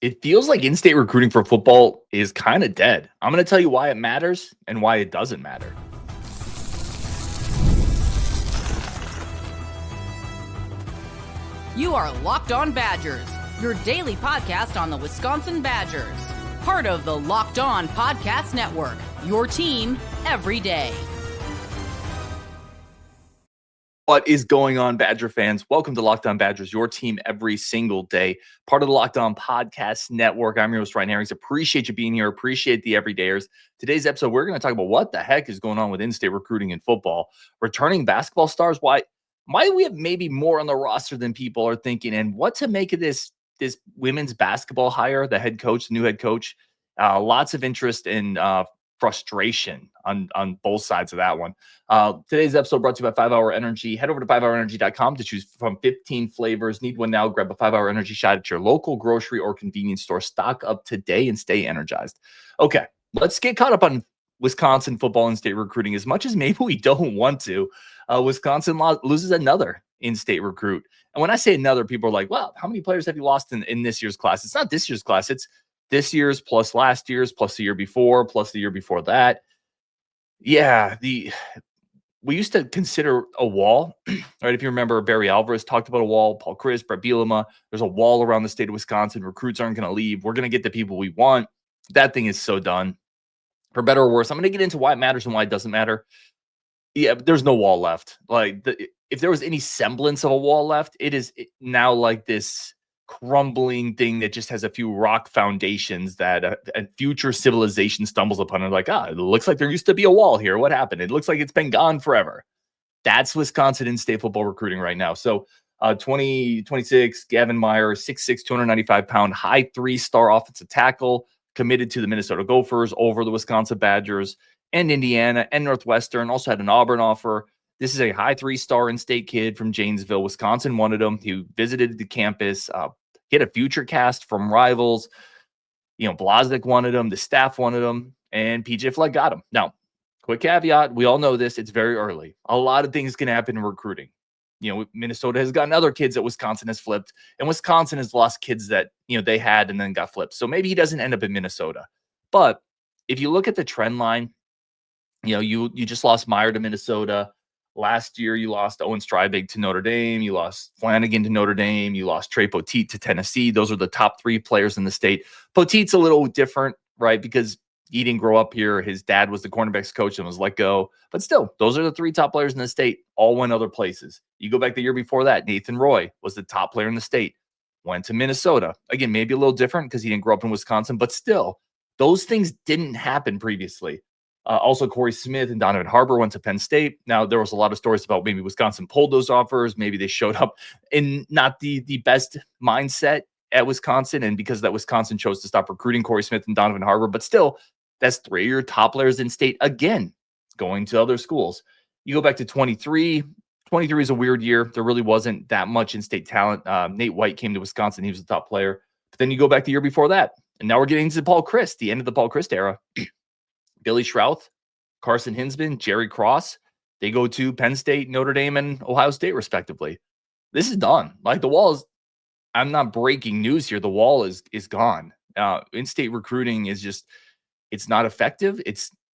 It feels like in-state recruiting for football is kind of dead. I'm going to tell you why it matters and why it doesn't matter. You are Locked On Badgers, your daily podcast on the Wisconsin Badgers. Part of the Locked On Podcast Network, your team every day. What is going on, Badger fans? Welcome to Locked On Badgers, your team every single day. Part of the Locked On Podcast Network. I'm your host, Ryan Herrings. Appreciate you being here. Appreciate the everydayers. Today's episode, we're going to talk about what the heck is going on with in-state recruiting in football. Returning basketball stars, why we have maybe more on the roster than people are thinking, and what to make of this women's basketball hire, the new head coach. Lots of interest and frustration on both sides of that one. Today's episode brought to you by 5 Hour Energy. Head over to 5hourenergy.com to choose from 15 flavors. Need one now? Grab a 5 Hour Energy shot at your local grocery or convenience store. Stock up today and stay energized. Okay, let's get caught up on Wisconsin football and state recruiting. As much as maybe we don't want to, Wisconsin loses another in-state recruit. And when I say another, people are like, well, how many players have you lost in this year's class? It's not this year's class. It's this year's plus last year's plus the year before plus the year before that. Yeah, we used to consider a wall, right? If you remember, Barry Alvarez talked about a wall, Paul Chris, Brett Bielema. There's a wall around the state of Wisconsin. Recruits aren't going to leave. We're going to get the people we want. That thing is so done. For better or worse, I'm going to get into why it matters and why it doesn't matter. Yeah, there's no wall left. If there was any semblance of a wall left, it is now like this crumbling thing that just has a few rock foundations that a future civilization stumbles upon and like, it looks like there used to be a wall here. What happened? It looks like it's been gone forever. That's Wisconsin in-state football recruiting right now. So 2026, Gavin Meier, 6'6", 295-pound, high 3-star offensive tackle, committed to the Minnesota Gophers over the Wisconsin Badgers and Indiana and Northwestern. Also had an Auburn offer. This is a high 3-star in-state kid from Janesville. Wisconsin wanted him. He visited the campus. He had a future cast from rivals. Blazek wanted him. The staff wanted him. And PJ Fleck got him. Now, quick caveat. We all know this. It's very early. A lot of things can happen in recruiting. Minnesota has gotten other kids that Wisconsin has flipped. And Wisconsin has lost kids that, they had and then got flipped. So maybe he doesn't end up in Minnesota. But if you look at the trend line, you just lost Meier to Minnesota. Last year, you lost Owen Strybeck to Notre Dame. You lost Flanagan to Notre Dame. You lost Trey Poteet to Tennessee. Those are the top 3 players in the state. Poteet's a little different, right? Because he didn't grow up here. His dad was the cornerbacks coach and was let go. But still, those are the 3 top players in the state. All went other places. You go back the year before that, Nathan Roy was the top player in the state. Went to Minnesota. Again, maybe a little different because he didn't grow up in Wisconsin. But still, those things didn't happen previously. Also, Corey Smith and Donovan Harbor went to Penn State. Now, there was a lot of stories about maybe Wisconsin pulled those offers. Maybe they showed up in not the best mindset at Wisconsin. And because of that, Wisconsin chose to stop recruiting Corey Smith and Donovan Harbor. But still, that's 3 of your top players in state, again, going to other schools. You go back to 23. 23 is a weird year. There really wasn't that much in-state talent. Nate White came to Wisconsin. He was the top player. But then you go back the year before that. And now we're getting into Paul Chryst, the end of the Paul Chryst era. Billy Schrouth, Carson Hinsman, Jerry Cross, they go to Penn State, Notre Dame, and Ohio State, respectively. This is done. Like, the wall is, I'm not breaking news here. The wall is gone. In-state recruiting is just, it's not effective.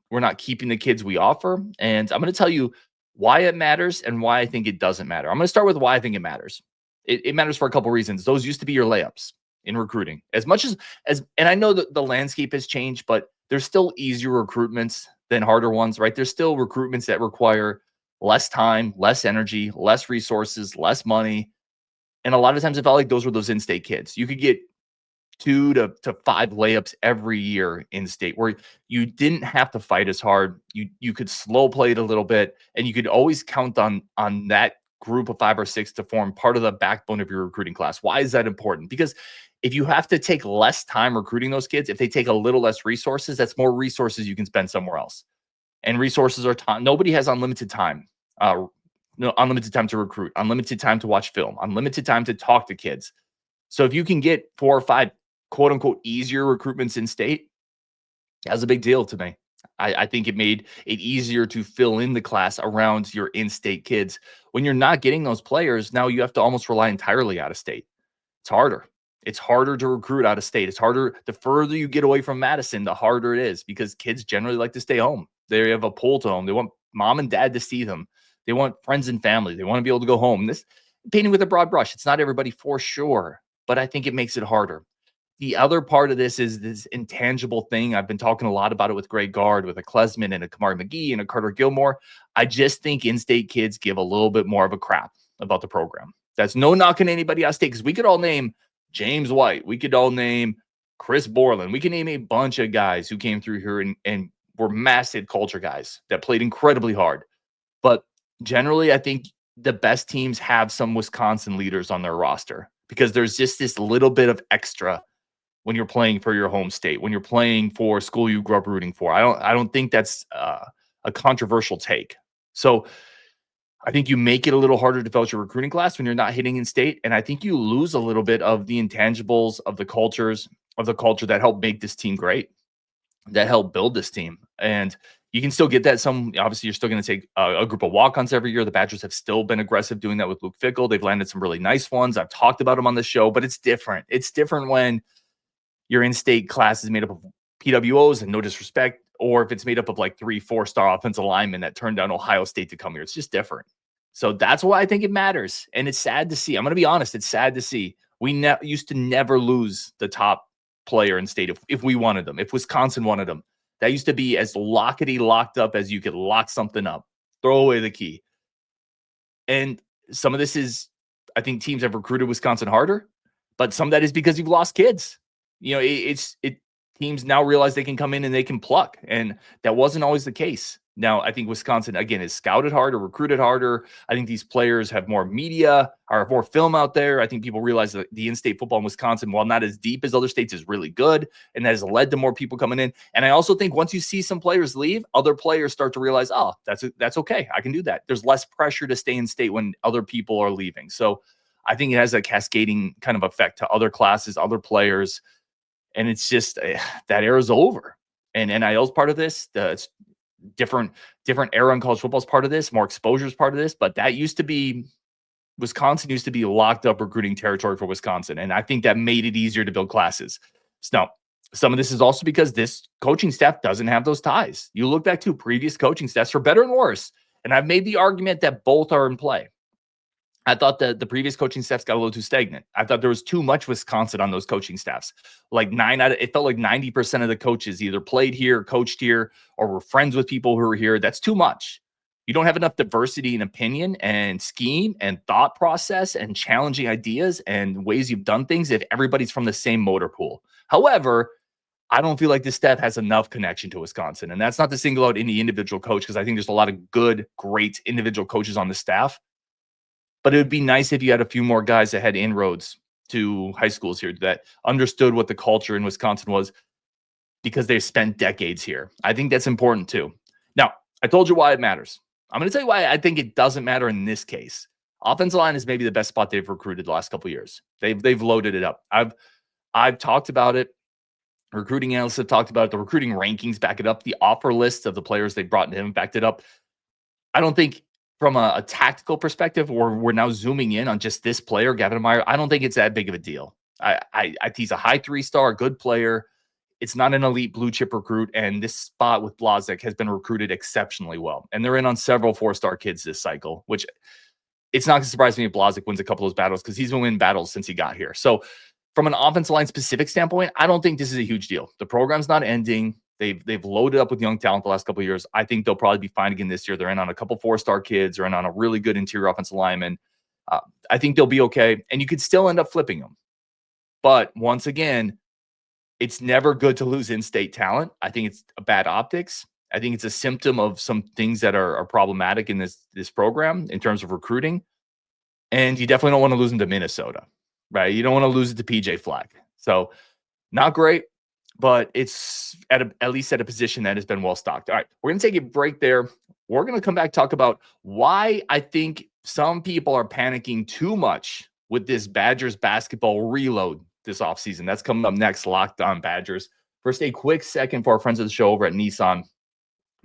We're not keeping the kids we offer. And I'm going to tell you why it matters and why I think it doesn't matter. I'm going to start with why I think it matters. It matters for a couple reasons. Those used to be your layups in recruiting. As much as, and I know that the landscape has changed, but there's still easier recruitments than harder ones, right? There's still recruitments that require less time, less energy, less resources, less money. And a lot of times it felt like those were those in-state kids. You could get 2 to 5 layups every year in state where you didn't have to fight as hard. You could slow play it a little bit, and you could always count on that group of 5 or 6 to form part of the backbone of your recruiting class. Why is that important? Because if you have to take less time recruiting those kids, if they take a little less resources, that's more resources you can spend somewhere else. And resources are time. Nobody has unlimited time. Unlimited time to recruit, unlimited time to watch film, unlimited time to talk to kids. So if you can get 4 or 5 quote unquote easier recruitments in state, that's a big deal to me. I think it made it easier to fill in the class around your in-state kids. When you're not getting those players, now you have to almost rely entirely out of state. It's harder. It's harder to recruit out of state. It's harder. The further you get away from Madison, the harder it is because kids generally like to stay home. They have a pull to home. They want mom and dad to see them. They want friends and family. They want to be able to go home. This painting with a broad brush. It's not everybody for sure, but I think it makes it harder. The other part of this is this intangible thing. I've been talking a lot about it with Greg Gard, with a Klesman and a Kamari McGee and a Carter Gilmore. I just think in-state kids give a little bit more of a crap about the program. That's no knocking anybody out of state because we could all name James White. We could all name Chris Borland. We can name a bunch of guys who came through here and were massive culture guys that played incredibly hard. But generally, I think the best teams have some Wisconsin leaders on their roster because there's just this little bit of extra when you're playing for your home state, when you're playing for a school you grew up rooting for. I don't think that's a controversial take. So I think you make it a little harder to develop your recruiting class when you're not hitting in state. And I think you lose a little bit of the intangibles of the culture that help make this team great, that help build this team. And you can still get that. Obviously, you're still going to take a group of walk-ons every year. The Badgers have still been aggressive doing that with Luke Fickell. They've landed some really nice ones. I've talked about them on the show, but it's different. It's different when your in-state class is made up of PWOs, and no disrespect, or if it's made up of like 3-4-star offensive linemen that turned down Ohio State to come here. It's just different. So that's why I think it matters. And it's sad to see. I'm going to be honest. It's sad to see. We used to never lose the top player in state if we wanted them, if Wisconsin wanted them. That used to be as locked up as you could lock something up. Throw away the key. And some of this is, I think teams have recruited Wisconsin harder, but some of that is because you've lost kids. You know, teams now realize they can come in and they can pluck, and that wasn't always the case. Now, I think Wisconsin, again, is scouted harder, recruited harder. I think these players have more media or more film out there. I think people realize that the in-state football in Wisconsin, while not as deep as other states, is really good, and that has led to more people coming in. And I also think once you see some players leave, other players start to realize, oh, that's okay. I can do that. There's less pressure to stay in state when other people are leaving. So I think it has a cascading kind of effect to other classes, other players. And it's just that era's over. And NIL is part of this. The different era in college football is part of this. More exposure is part of this. But that used to be Wisconsin used to be locked up recruiting territory for Wisconsin. And I think that made it easier to build classes. So some of this is also because this coaching staff doesn't have those ties. You look back to previous coaching staffs for better and worse. And I've made the argument that both are in play. I thought that the previous coaching staffs got a little too stagnant. I thought there was too much Wisconsin on those coaching staffs. It felt like 90% of the coaches either played here, coached here, or were friends with people who were here. That's too much. You don't have enough diversity in opinion and scheme and thought process and challenging ideas and ways you've done things if everybody's from the same motor pool. However, I don't feel like this staff has enough connection to Wisconsin. And that's not to single out any individual coach, because I think there's a lot of good, great individual coaches on the staff. But it would be nice if you had a few more guys that had inroads to high schools here that understood what the culture in Wisconsin was, because they spent decades here. I think that's important too. Now, I told you why it matters. I'm going to tell you why I think it doesn't matter in this case. Offensive line is maybe the best spot they've recruited the last couple of years. They've loaded it up. I've talked about it. Recruiting analysts have talked about it. The recruiting rankings back it up. The offer list of the players they brought in backed it up. I don't think from a tactical perspective, or we're now zooming in on just this player, Gavin Meier, I don't think it's that big of a deal. He's a high 3-star, good player. It's not an elite blue chip recruit. And this spot with Blazek has been recruited exceptionally well. And they're in on several 4-star kids this cycle, which it's not going to surprise me if Blazek wins a couple of those battles, because he's been winning battles since he got here. So from an offensive line specific standpoint, I don't think this is a huge deal. The program's not ending. They've loaded up with young talent the last couple of years. I think they'll probably be fine again this year. They're in on a couple 4-star kids. They're in on a really good interior offensive lineman. I think they'll be okay. And you could still end up flipping them. But once again, it's never good to lose in-state talent. I think it's a bad optics. I think it's a symptom of some things that are problematic in this program in terms of recruiting. And you definitely don't want to lose them to Minnesota, right? You don't want to lose it to PJ Fleck. So not great, but it's at least at a position that has been well stocked. All right, we're going to take a break there. We're going to come back, talk about why I think some people are panicking too much with this Badgers basketball reload this offseason. That's coming up next, Locked On Badgers. First, a quick second for our friends of the show over at Nissan.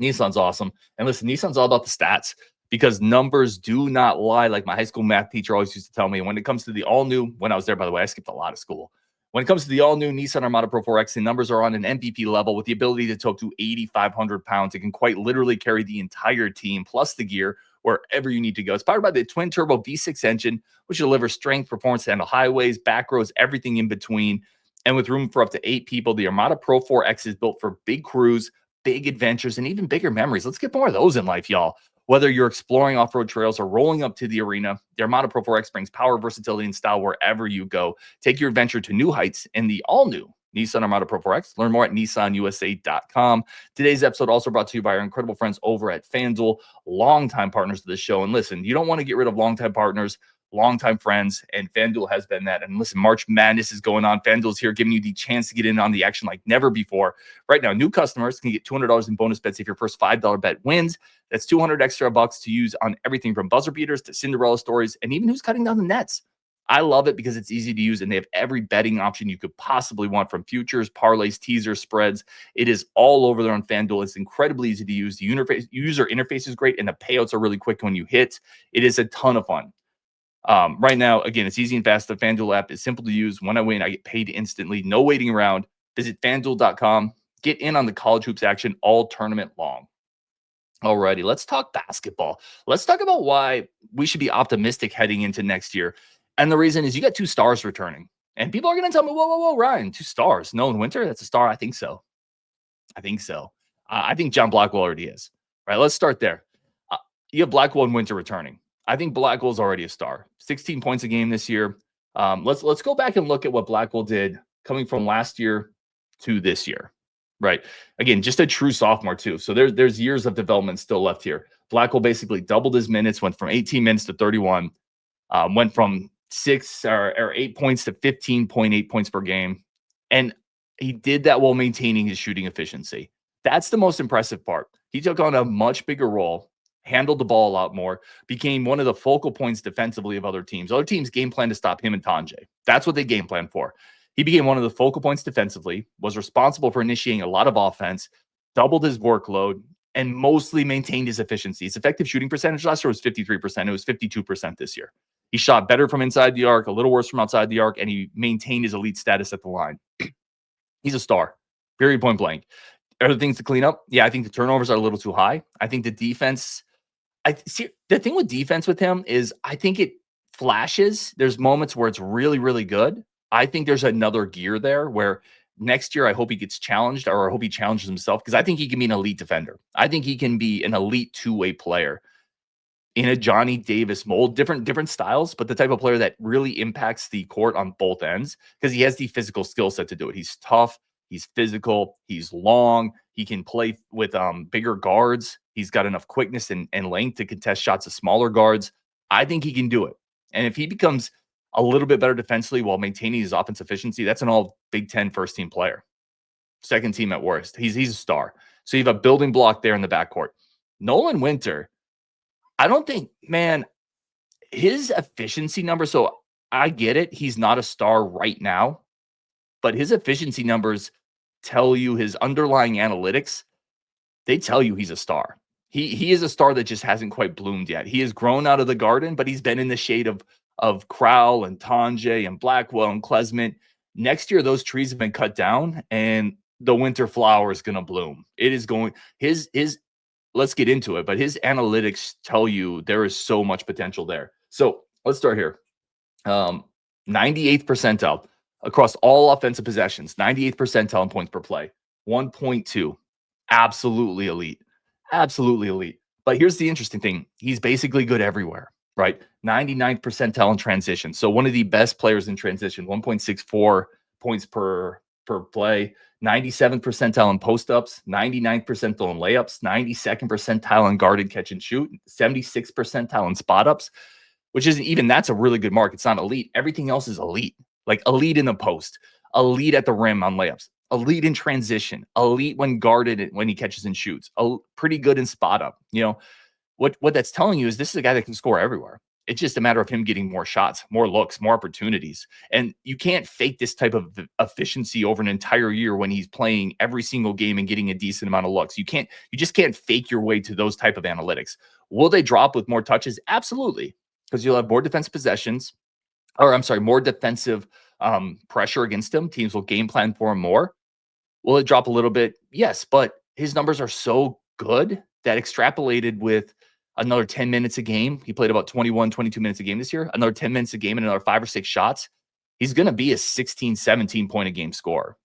Nissan's awesome. And listen, Nissan's all about the stats, because numbers do not lie, like my high school math teacher always used to tell me. When it comes to the all-new, when I was there, by the way, I skipped a lot of school. When it comes to the all-new Nissan Armada Pro 4X, the numbers are on an MVP level with the ability to tow up to 8,500 pounds. It can quite literally carry the entire team plus the gear wherever you need to go. It's powered by the twin-turbo V6 engine, which delivers strength, performance to handle highways, back roads, everything in between. And with room for up to 8 people, the Armada Pro 4X is built for big crews, big adventures, and even bigger memories. Let's get more of those in life, y'all. Whether you're exploring off-road trails or rolling up to the arena, the Armada Pro 4X brings power, versatility, and style wherever you go. Take your adventure to new heights in the all-new Nissan Armada Pro 4X. Learn more at nissanusa.com. Today's episode also brought to you by our incredible friends over at FanDuel, longtime partners of the show. And listen, you don't want to get rid of longtime partners, longtime friends, and FanDuel has been that. And listen, March Madness is going on. FanDuel's here giving you the chance to get in on the action like never before. Right now, new customers can get $200 in bonus bets if your first $5 bet wins. That's 200 extra bucks to use on everything from buzzer beaters to Cinderella stories and even who's cutting down the nets. I love it because it's easy to use and they have every betting option you could possibly want, from futures, parlays, teasers, spreads. It is all over there on FanDuel. It's incredibly easy to use. The user interface is great and the payouts are really quick when you hit. It is a ton of fun. Right now, again, it's easy and fast. The FanDuel app is simple to use. When I win, I get paid instantly. No waiting around. Visit FanDuel.com. Get in on the college hoops action all tournament long. Alrighty, let's talk basketball. Let's talk about why we should be optimistic heading into next year. And the reason is you got 2 stars returning. And people are going to tell me, whoa, Ryan, 2 stars. Nolan Winter, that's a star? I think so. I think John Blackwell already is. All right, let's start there. You have Blackwell and Winter returning. I think Blackwell's already a star. 16 points a game this year. Let's go back and look at what Blackwell did coming from last year to this year. Right. Again, just a true sophomore too. So there's years of development still left here. Blackwell basically doubled his minutes, went from 18 minutes to 31, went from 6 or 8 points to 15.8 points per game. And he did that while maintaining his shooting efficiency. That's the most impressive part. He took on a much bigger role, handled the ball a lot more, became one of the focal points defensively of other teams. Other teams game plan to stop him and Tanjay. That's what they game plan for. He became one of the focal points defensively, was responsible for initiating a lot of offense, doubled his workload, and mostly maintained his efficiency. His effective shooting percentage last year was 53%. It was 52% this year. He shot better from inside the arc, a little worse from outside the arc, and he maintained his elite status at the line. He's a star, period, point blank. Are there things to clean up? Yeah, I think the turnovers are a little too high. I think the defense, the thing with defense with him is I think it flashes. There's moments where it's really, really good. I think there's another gear there where next year I hope he gets challenged, or I hope he challenges himself, because I think he can be an elite defender. I think he can be an elite two-way player in a Johnny Davis mold, different styles, but the type of player that really impacts the court on both ends because he has the physical skill set to do it. He's tough, he's physical, he's long, he can play with bigger guards. He's got enough quickness and length to contest shots of smaller guards. I think he can do it. And if he becomes a little bit better defensively while maintaining his offensive efficiency, that's an all Big Ten first team player. Second team at worst. He's a star. So you have a building block there in the backcourt. Nolan Winter, I don't think, man, his efficiency number. So I get it. He's not a star right now, but his efficiency numbers tell you, his underlying analytics, they tell you he's a star. He is a star that just hasn't quite bloomed yet. He has grown out of the garden, but he's been in the shade of Crowell and Tanjay and Blackwell and Klesmit. Next year, those trees have been cut down and the winter flower is going to bloom. It is going, his, let's get into it, but his analytics tell you there is so much potential there. So let's start here. 98th percentile across all offensive possessions, 98th percentile in points per play, 1.2, absolutely elite. Absolutely elite. But here's the interesting thing. He's basically good everywhere, right? 99th percentile in transition. So one of the best players in transition, 1.64 points per play, 97th percentile in post-ups, 99th percentile in layups, 92nd percentile in guarded catch and shoot, 76th percentile in spot-ups, which isn't even, that's a really good mark. It's not elite. Everything else is elite. Like elite in the post, elite at the rim on layups, elite in transition, elite when guarded when he catches and shoots, pretty good in spot up. You know, what that's telling you is this is a guy that can score everywhere. It's just a matter of him getting more shots, more looks, more opportunities. And you can't fake this type of efficiency over an entire year when he's playing every single game and getting a decent amount of looks. You just can't fake your way to those type of analytics. Will they drop with more touches? Absolutely. Because you'll have more defensive possessions, or I'm sorry, more defensive pressure against him. Teams will game plan for him more. Will it drop a little bit? Yes, but his numbers are so good that extrapolated with another 10 minutes a game. He played about 21, 22 minutes a game this year. Another 10 minutes a game and another 5 or 6 shots. He's going to be a 16, 17 point a game scorer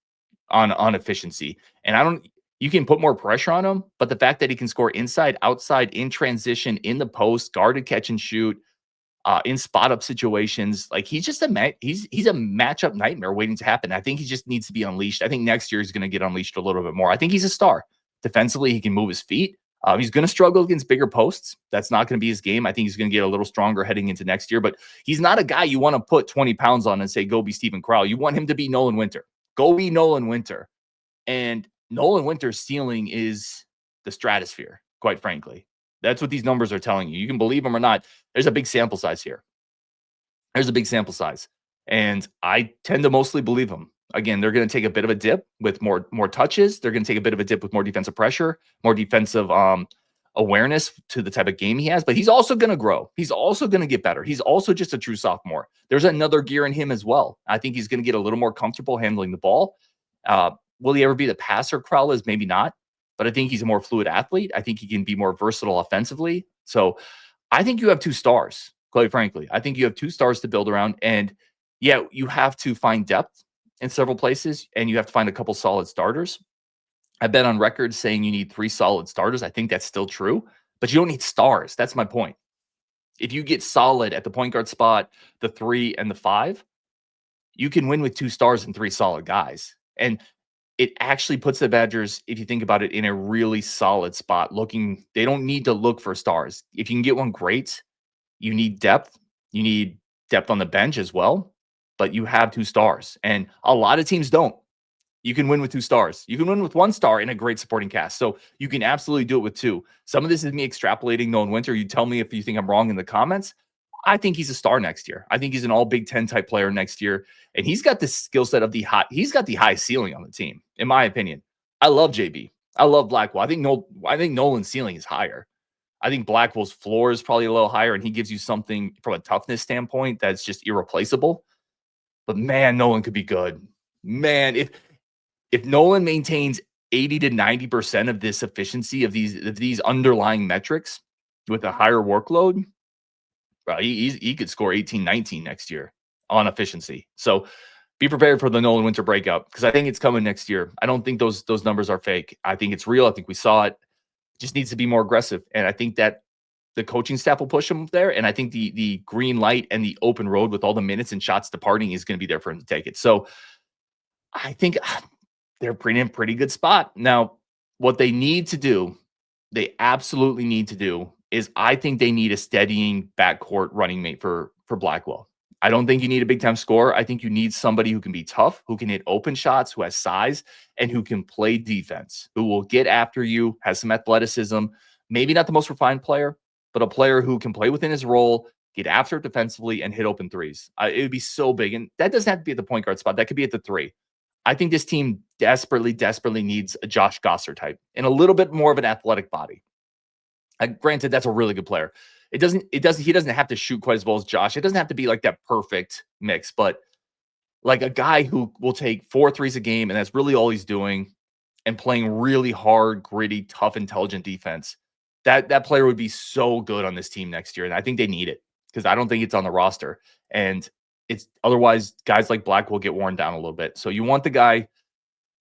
on efficiency. And you can put more pressure on him, but the fact that he can score inside, outside, in transition, in the post, guarded catch and shoot, in spot up situations, like he's just he's a matchup nightmare waiting to happen. I think he just needs to be unleashed. I think next year he's going to get unleashed a little bit more. I think he's a star. Defensively, he can move his feet. He's going to struggle against bigger posts. That's not going to be his game. I think he's going to get a little stronger heading into next year, but he's not a guy you want to put 20 pounds on and say, go be Stephen Crowell. You want him to be Nolan Winter. Go be Nolan Winter. And Nolan Winter's ceiling is the stratosphere, quite frankly. That's what these numbers are telling you. You can believe them or not. There's a big sample size here. There's a big sample size. And I tend to mostly believe them. Again, they're going to take a bit of a dip with more touches. They're going to take a bit of a dip with more defensive pressure, more defensive awareness to the type of game he has. But he's also going to grow. He's also going to get better. He's also just a true sophomore. There's another gear in him as well. I think he's going to get a little more comfortable handling the ball. Will he ever be the passer Crowell is? Maybe not. But I think he's a more fluid athlete. I think he can be more versatile offensively. So I think you have 2 stars, quite frankly. I think you have 2 stars to build around. And yeah, you have to find depth in several places, and you have to find a couple solid starters. I've been on record saying you need 3 solid starters. I think that's still true, but you don't need stars. That's my point. If you get solid at the point guard spot, the 3 and the 5, you can win with 2 stars and 3 solid guys. And it actually puts the Badgers, if you think about it, in a really solid spot. They don't need to look for stars. If you can get one, great. You need depth. You need depth on the bench as well, but you have 2 stars. And a lot of teams don't. You can win with 2 stars. You can win with 1 star in a great supporting cast. So you can absolutely do it with 2. Some of this is me extrapolating Nolan Winter. You tell me if you think I'm wrong in the comments. I think he's a star next year. I think he's an all Big Ten type player next year. And he's got the skill set of he's got the high ceiling on the team, in my opinion. I love JB. I love Blackwell. I think Nolan's ceiling is higher. I think Blackwell's floor is probably a little higher, and he gives you something from a toughness standpoint that's just irreplaceable. But man, Nolan could be good. Man, if Nolan maintains 80 to 90% of this efficiency of these underlying metrics with a higher workload, he could score 18, 19 next year on efficiency. So be prepared for the Nolan Winter breakout, because I think it's coming next year. I don't think those numbers are fake. I think it's real. I think we saw it. Just needs to be more aggressive. And I think that the coaching staff will push him there. And I think the green light and the open road with all the minutes and shots departing is going to be there for him to take it. So I think they're in a pretty good spot. Now, what they need to do, they absolutely need to do, is I think they need a steadying backcourt running mate for Blackwell. I don't think you need a big-time scorer. I think you need somebody who can be tough, who can hit open shots, who has size, and who can play defense, who will get after you, has some athleticism, maybe not the most refined player, but a player who can play within his role, get after it defensively, and hit open threes. It would be so big. And that doesn't have to be at the point guard spot. That could be at the 3. I think this team desperately needs a Josh Gosser type and a little bit more of an athletic body. Granted, that's a really good player. He doesn't have to shoot quite as well as Josh. It doesn't have to be like that perfect mix, but like a guy who will take 4 threes a game, and that's really all he's doing, and playing really hard, gritty, tough, intelligent defense. That player would be so good on this team next year. And I think they need it, because I don't think it's on the roster. And it's otherwise guys like Black will get worn down a little bit. So you want the guy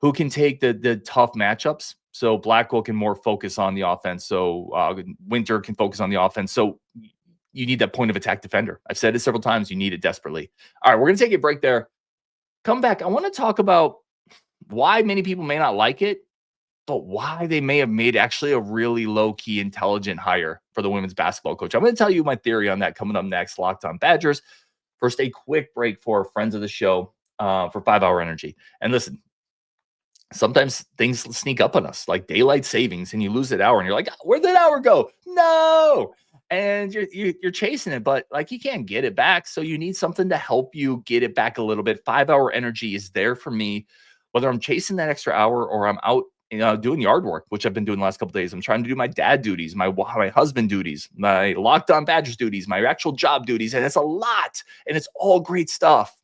who can take the tough matchups. So Blackwell can more focus on the offense. So Winter can focus on the offense. So you need that point of attack defender. I've said it several times. You need it desperately. All right, we're going to take a break there. Come back. I want to talk about why many people may not like it, but why they may have made actually a really low-key, intelligent hire for the women's basketball coach. I'm going to tell you my theory on that coming up next. Locked on Badgers. First, a quick break for friends of the show for 5 Hour Energy. And listen, sometimes things sneak up on us, like daylight savings, and you lose that hour, and you're like, where'd that hour go? No. And you're chasing it, but like you can't get it back. So you need something to help you get it back a little bit. 5 Hour Energy is there for me, whether I'm chasing that extra hour or I'm out doing yard work, which I've been doing the last couple of days. I'm trying to do my dad duties, my husband duties, my Locked On Badgers duties, my actual job duties. And it's a lot, and it's all great stuff.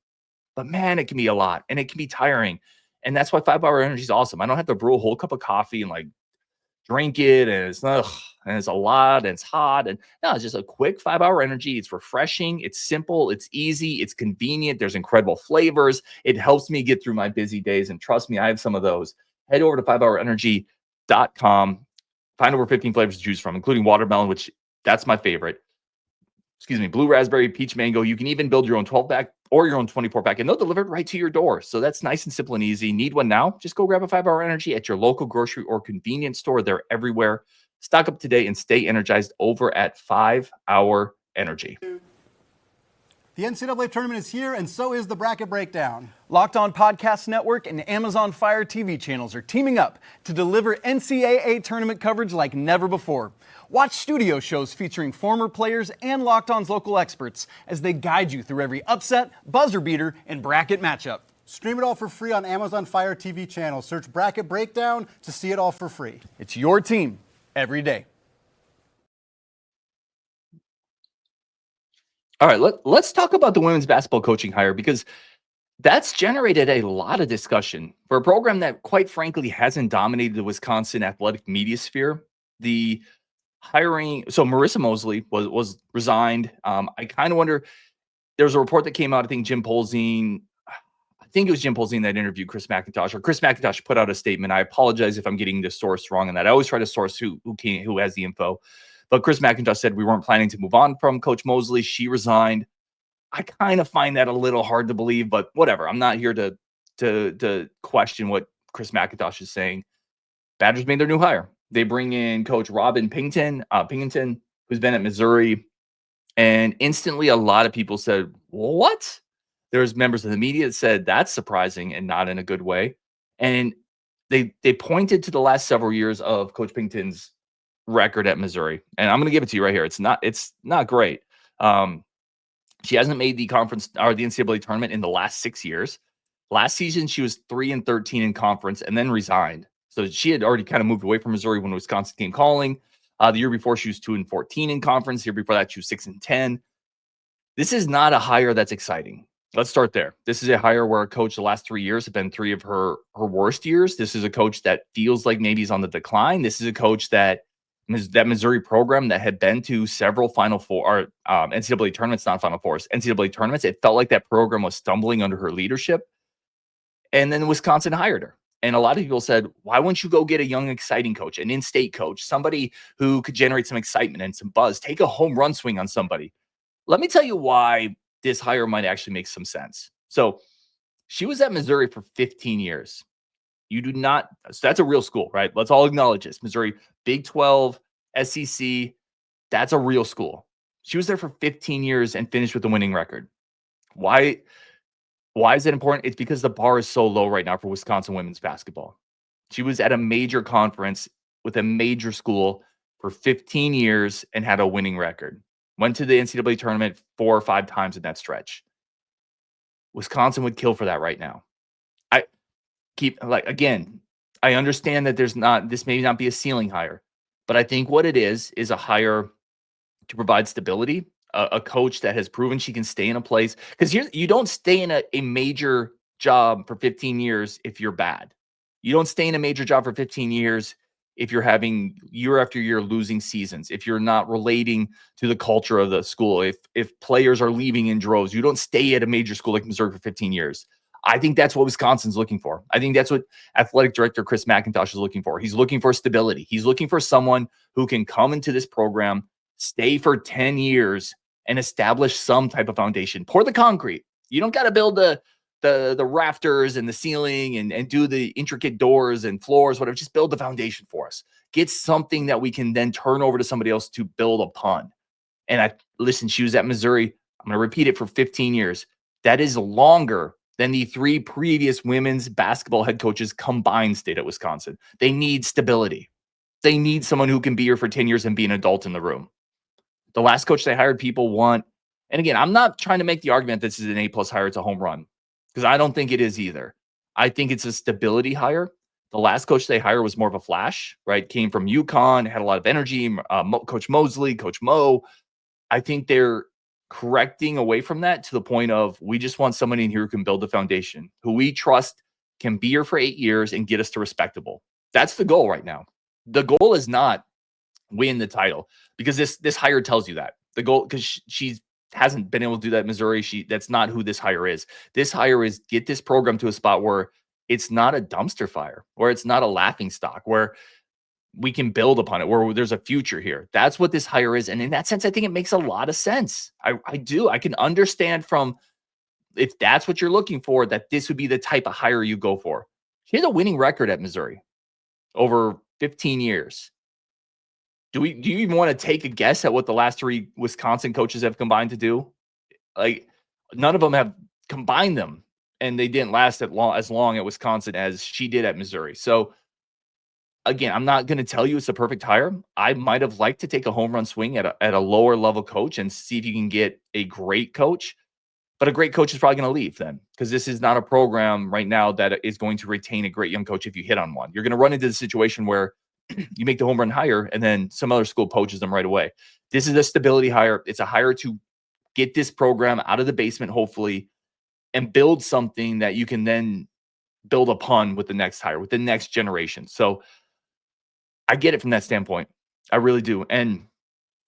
but man, it can be a lot and it can be tiring. And that's why 5 Hour Energy is awesome. I don't have to brew a whole cup of coffee and like drink it, and it's a lot and it's hot. And no, it's just a quick 5 Hour Energy. It's refreshing, it's simple, it's easy, it's convenient. There's incredible flavors. It helps me get through my busy days. And trust me, I have some of those. Head over to 5hourenergy.com. Find over 15 flavors to choose from, including watermelon, which that's my favorite. Excuse me, blue raspberry, peach mango. You can even build your own 12-pack or your own 24-pack, and they'll deliver it right to your door. So that's nice and simple and easy. Need one now? Just go grab a 5 Hour Energy at your local grocery or convenience store. They're everywhere. Stock up today and stay energized over at 5 Hour Energy. The NCAA tournament is here, and so is the bracket breakdown. Locked On Podcast Network and Amazon Fire TV channels are teaming up to deliver NCAA tournament coverage like never before. Watch studio shows featuring former players and Locked On's local experts as they guide you through every upset, buzzer beater, and bracket matchup. Stream it all for free on Amazon Fire TV channel. Search Bracket Breakdown to see it all for free. It's your team every day. All right, let's talk about the women's basketball coaching hire, because that's generated a lot of discussion for a program that, quite frankly, hasn't dominated the Wisconsin athletic media sphere. The hiring, so Marissa Mosley was resigned. I kind of wonder. There was a report that came out. I think it was Jim Polzine that interviewed Chris McIntosh, or Chris McIntosh put out a statement. I apologize if I'm getting the source wrong on that. I always try to source who has the info. But Chris McIntosh said we weren't planning to move on from Coach Mosley. She resigned. I kind of find that a little hard to believe, but whatever. I'm not here to question what Chris McIntosh is saying. Badgers made their new hire. They bring in Coach Robin Pingeton, who's been at Missouri. And instantly a lot of people said, what? There's members of the media that said that's surprising and not in a good way. And they pointed to the last several years of Coach Pingeton's record at Missouri. And I'm going to give it to you right here. It's not great. She hasn't made the conference or the NCAA tournament in the last 6 years. Last season, she was 3-13 in conference and then resigned. So she had already kind of moved away from Missouri when Wisconsin came calling. The year before, she was 2-14 in conference. The year before that, she was 6-10. This is not a hire that's exciting. Let's start there. This is a hire where a coach the last 3 years have been 3 of her worst years. This is a coach that feels like maybe he's on the decline. This is a coach that Missouri program that had been to several Final Four or NCAA tournaments, not Final Fours, NCAA tournaments. It felt like that program was stumbling under her leadership. And then Wisconsin hired her. And a lot of people said, why wouldn't you go get a young, exciting coach, an in-state coach, somebody who could generate some excitement and some buzz, take a home run swing on somebody? Let me tell you why this hire might actually make some sense. So she was at Missouri for 15 years. So that's a real school, right? Let's all acknowledge this. Missouri, Big 12, SEC, that's a real school. She was there for 15 years and finished with a winning record. Why is that important? It's because the bar is so low right now for Wisconsin women's basketball. She was at a major conference with a major school for 15 years and had a winning record. Went to the NCAA tournament 4 or 5 times in that stretch. Wisconsin would kill for that right now. I understand that this may not be a ceiling hire, but I think what it is a hire to provide stability, a coach that has proven she can stay in a place. Because you don't stay in a major job for 15 years if you're bad. You don't stay in a major job for 15 years if you're having year after year losing seasons, if you're not relating to the culture of the school, if players are leaving in droves. You don't stay at a major school like Missouri for 15 years. I think that's what Wisconsin's looking for. I think that's what athletic director Chris McIntosh is looking for. He's looking for stability. He's looking for someone who can come into this program, stay for 10 years, and establish some type of foundation. Pour the concrete. You don't got to build the rafters and the ceiling and do the intricate doors and floors, whatever. Just build the foundation for us. Get something that we can then turn over to somebody else to build upon. And she was at Missouri. I'm going to repeat it, for 15 years. That is longer than the 3 previous women's basketball head coaches combined stayed at Wisconsin. They need stability. They need someone who can be here for 10 years and be an adult in the room. The last coach they hired, people want, and again, I'm not trying to make the argument this is an A+ hire, it's a home run, because I don't think it is either. I think it's a stability hire. The last coach they hired was more of a flash, right? Came from UConn, had a lot of energy. Coach Mosley, Coach Mo. I think they're correcting away from that to the point of we just want somebody in here who can build the foundation, who we trust can be here for 8 years and get us to respectable. That's the goal right now. The goal is not win the title, because this hire tells you that. The goal, because she hasn't been able to do that at Missouri. That's not who this hire is. This hire is get this program to a spot where it's not a dumpster fire, where it's not a laughing stock, where we can build upon it, where there's a future here. That's what this hire is. And in that sense, I think it makes a lot of sense. I do. I can understand from, if that's what you're looking for, that this would be the type of hire you go for. She has a winning record at Missouri over 15 years. Do you even want to take a guess at what the last 3 Wisconsin coaches have combined to do? Like, none of them have combined them, and they didn't last as long at Wisconsin as she did at Missouri. So again, I'm not going to tell you it's the perfect hire. I might have liked to take a home run swing at a lower level coach and see if you can get a great coach. But a great coach is probably going to leave then, because this is not a program right now that is going to retain a great young coach if you hit on one. You're going to run into the situation where you make the home run hire and then some other school poaches them right away. This is a stability hire. It's a hire to get this program out of the basement, hopefully, and build something that you can then build upon with the next hire, with the next generation. So I get it from that standpoint. I really do. And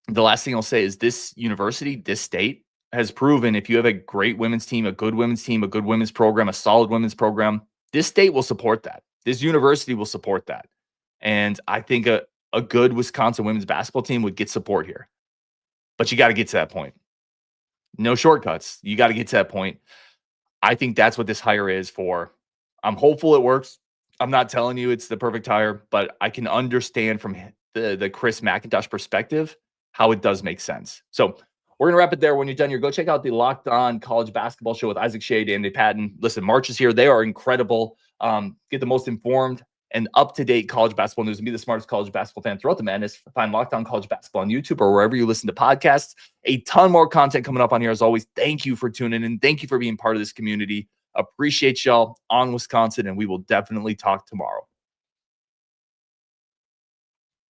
the last thing I'll say is this university, this state, has proven if you have a great women's team, a good women's team, a good women's program, a solid women's program, this state will support that. This university will support that. And I think a good Wisconsin women's basketball team would get support here. But you got to get to that point. No shortcuts. You got to get to that point. I think that's what this hire is for. I'm hopeful it works. I'm not telling you it's the perfect hire, but I can understand from the Chris McIntosh perspective how it does make sense. So we're going to wrap it there. When you're done here, go check out the Locked On College Basketball Show with Isaac Shade and Andy Patton. Listen, March is here. They are incredible. Get the most informed and up-to-date college basketball news and be the smartest college basketball fan throughout the madness. Find Locked On College Basketball on YouTube or wherever you listen to podcasts. A ton more content coming up on here as always. Thank you for tuning in. Thank you for being part of this community. Appreciate y'all. On Wisconsin, and we will definitely talk tomorrow.